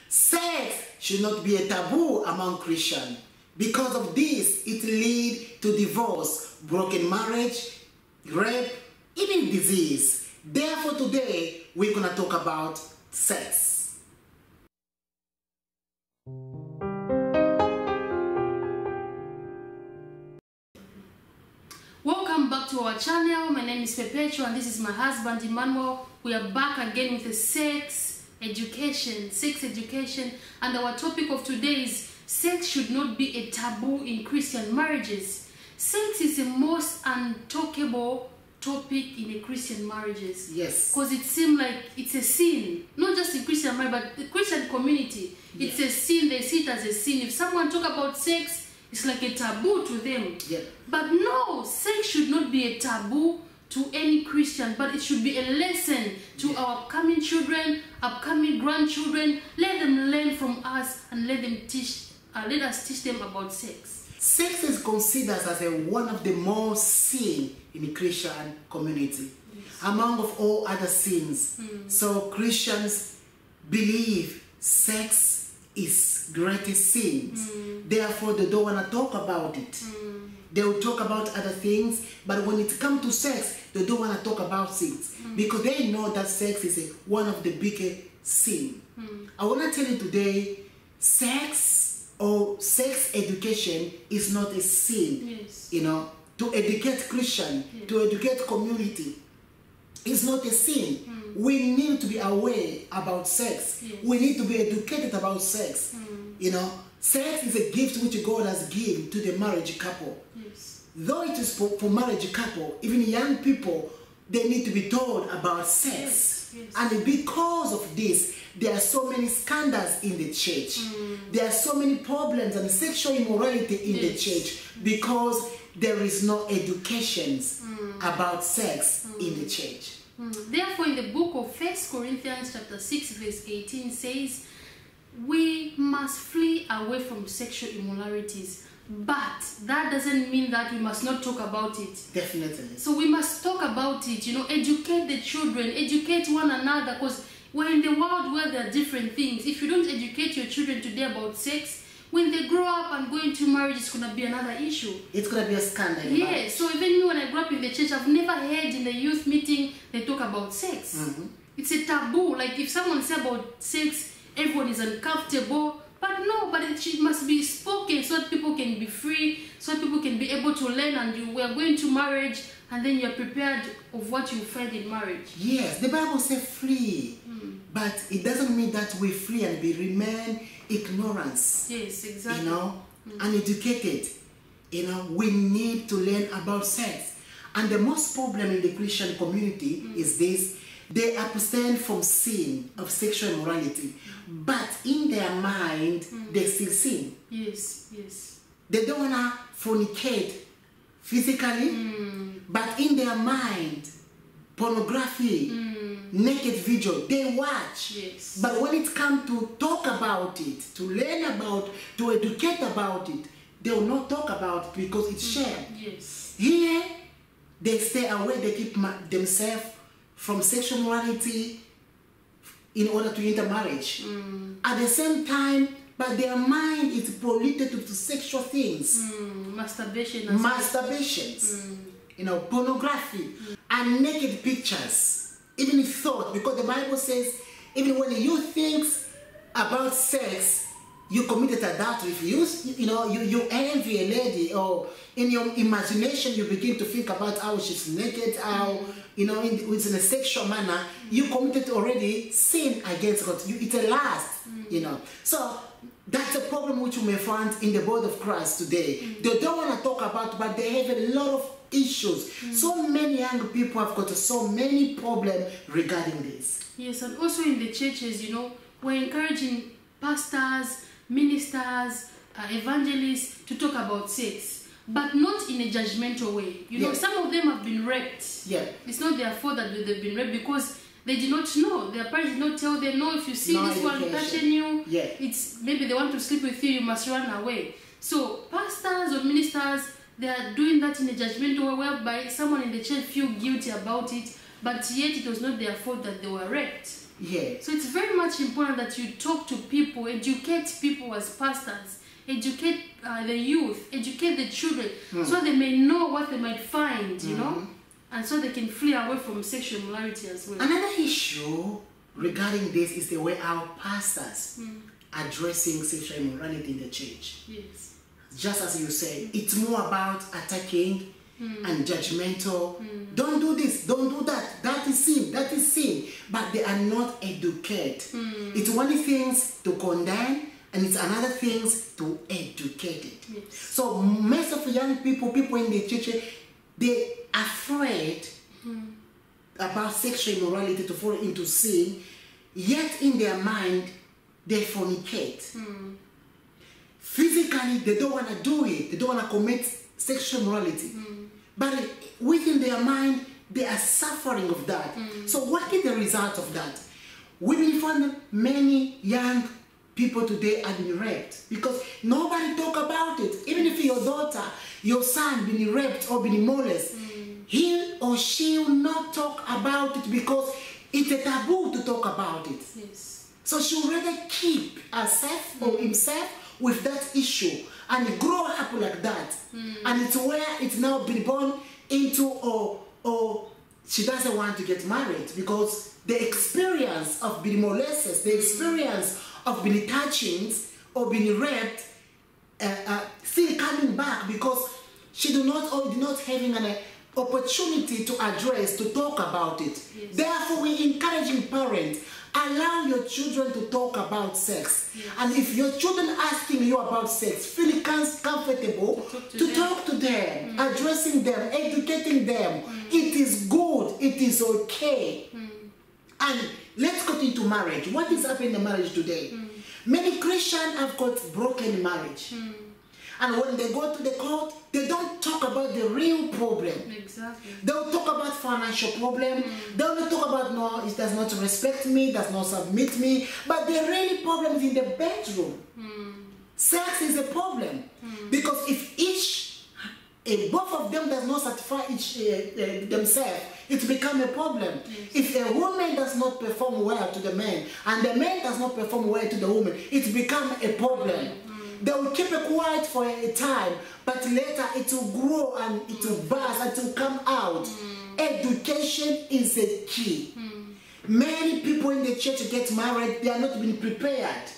Sex should not be a taboo among Christians. Because of this, it leads to divorce, broken marriage, rape, even disease. Therefore, today, we're going to talk about sex. Welcome back to our channel. My name is Perpetua and this is my husband Emmanuel. We are back again with a sex education, and our topic of today is sex should not be a taboo in Christian marriages. Sex is the most untalkable topic in a Christian marriages. Yes. Because it seems like it's a sin, not just in Christian marriage, but the Christian community. It's a sin. They see it as a sin. If someone talk about sex, it's like a taboo to them. Yeah. But no, sex should not be a taboo to any Christian, but it should be a lesson to our upcoming children, upcoming grandchildren. Let them learn from us and let us teach them about sex. Sex is considered as one of the most sin in the Christian community, among of all other sins. So Christians believe sex is greatest sins. Therefore, they don't want to talk about it. They will talk about other things, but when it comes to sex, they don't want to talk about sex because they know that sex is one of the biggest sins. I want to tell you today, sex or sex education is not a sin. Yes. You know, to educate Christian, to educate community, it's not a sin. We need to be aware about sex. We need to be educated about sex. You know, sex is a gift which God has given to the marriage couple. Though it is for marriage couple, even young people, they need to be told about sex. And because of this, there are so many scandals in the church. There are so many problems and sexual immorality in the church because there is no education about sex in the church. Therefore, in the book of 1 Corinthians chapter 6 verse 18 says, we must flee away from sexual immoralities. But that doesn't mean that we must not talk about it. Definitely. So we must talk about it, you know, educate the children, educate one another, because we're in the world where there are different things. If you don't educate your children today about sex, when they grow up and go into marriage, it's going to be another issue. It's going to be a scandal. Yeah, so even me when I grew up in the church, I've never heard in the youth meeting they talk about sex. It's a taboo. Like if someone says about sex, everyone is uncomfortable. But no, but it must be spoken so that people can be free, so that people can be able to learn, and we are going to marriage and then you're prepared of what you find in marriage. Yes, the Bible says free, but it doesn't mean that we free and we remain ignorance. Yes, exactly. You know, uneducated. You know, we need to learn about sex. And the most problem in the Christian community is this. They abstain from sin of sexual immorality, but in their mind, they still sin. Yes, yes. They don't want to fornicate physically, but in their mind, pornography, naked video, they watch. Yes. But when it comes to talk about it, to learn about, to educate about it, they will not talk about it because it's shame. Yes. Here, they stay away, they keep themselves from sexual morality in order to enter marriage. At the same time, but their mind is polluted to sexual things. Masturbation. Masturbations, you know, pornography, and naked pictures, even thought, because the Bible says, even when you think about sex, you committed adultery. If you envy a lady, or in your imagination you begin to think about how she's naked, how it's in a sexual manner, you committed already sin against God. It's a lust, So that's a problem which you may find in the body of Christ today. They don't want to talk about, but they have a lot of issues. So many young people have got so many problems regarding this. Yes, and also in the churches, we're encouraging pastors, ministers, evangelists to talk about sex, but not in a judgmental way. Some of them have been raped. Yeah. It's not their fault that they've been raped because they did not know. Their parents did not tell them, no, if you see this one touching you, it's maybe they want to sleep with you, you must run away. So pastors or ministers, they are doing that in a judgmental way whereby someone in the church feel guilty about it, but yet it was not their fault that they were raped. Yeah. So it's very much important that you talk to people, educate people as pastors, educate the youth, educate the children, so they may know what they might find, you know, and so they can flee away from sexual immorality as well. Another issue regarding this is the way our pastors addressing sexual immorality in the church. Yes. Just as you say, it's more about attacking and judgmental. Don't do this, don't do that. That is sin, that is sin. But they are not educated. It's one things to condemn, and it's another things to educate it. Yes. So most of the young people in the church, they are afraid about sexual immorality, to fall into sin, yet in their mind they fornicate. Physically they don't want to do it, they don't want to commit sexual immorality, but within their mind they are suffering of that. So what is the result of that? We will find many young people today are being raped because nobody talk about it. Even if your daughter, your son been raped or been molested, he or she will not talk about it because it's a taboo to talk about it. Yes. So she will rather keep herself or himself with that issue and grow up like that. And it's where it's now been born into, or she doesn't want to get married because the experience of being molested, the experience of being touchings or being raped, still coming back because she did not having an opportunity to address, to talk about it. Yes. Therefore, we encouraging parents, allow your children to talk about sex. Yes. And if your children asking you about sex, feel comfortable to talk to them, addressing them, educating them. It is good, it is okay. And let's go into marriage. What is happening in marriage today? Many Christians have got broken marriage. And when they go to the court, they don't talk about the real problem. Exactly. They'll talk about financial problem. They'll talk about, no, it does not respect me, does not submit me. But the real problem is in the bedroom. Sex is a problem. Because if both of them does not satisfy themselves, it becomes a problem. Yes. If a woman does not perform well to the man, and the man does not perform well to the woman, it becomes a problem. They will keep it quiet for a time, but later it will grow and it will burst and it will come out. Education is a key. Many people in the church get married, they are not being prepared.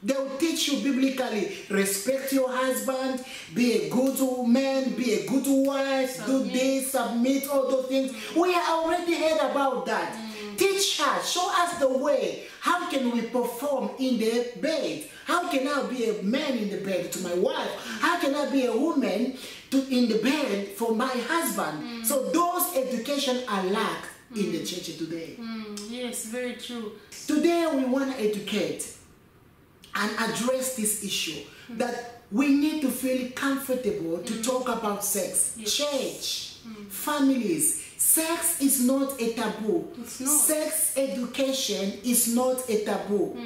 They will teach you biblically, respect your husband, be a good man, be a good wife, do this, submit, all those things. We have already heard about that. Teach us, show us the way. How can we perform in the bed? How can I be a man in the bed to my wife? How can I be a woman in the bed for my husband? So those education are lacked in the church today. Yes, very true. Today we want to educate and address this issue that we need to feel comfortable to talk about sex. Yes. Church, families, sex is not a taboo. It's not. Sex education is not a taboo.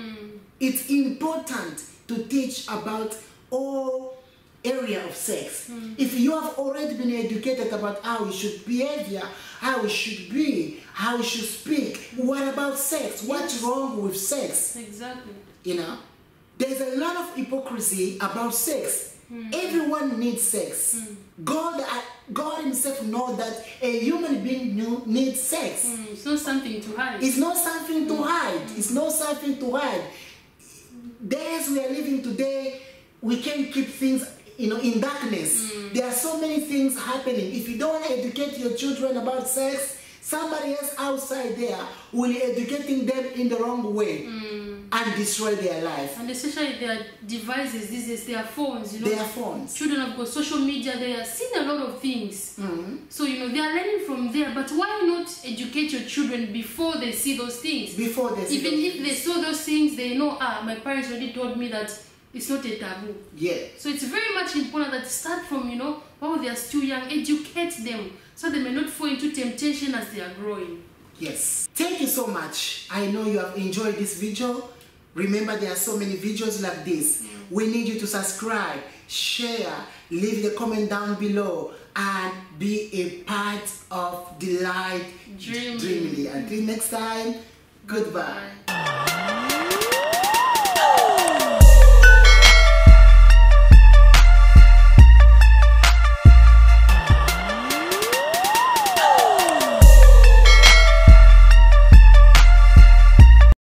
It's important to teach about all area of sex. If you have already been educated about how you should behave, how you should be, how you should speak, what about sex? What's wrong with sex? Exactly. You know, there's a lot of hypocrisy about sex. Everyone needs sex. God himself knows that a human being needs sex. It's not something to hide. It's not something to hide. It's not something to hide. Days we are living today, we can't keep things in darkness. There are so many things happening. If you don't educate your children about sex, somebody else outside there will be educating them in the wrong way and destroy their life. And especially their devices these days, their phones, Their phones. Children have got social media, they are seeing a lot of things. So, they are learning from there. But why not educate your children before they see those things? Before they see Even if they saw those things, they know, my parents already told me that it's not a taboo. Yeah. So it's very much important that start from, while they are still young, educate them so they may not fall into temptation as they are growing. Yes. Thank you so much. I know you have enjoyed this video. Remember, there are so many videos like this. We need you to subscribe, share, leave the comment down below, and be a part of Delight Dreamily. Dreamily. Until next time, Goodbye.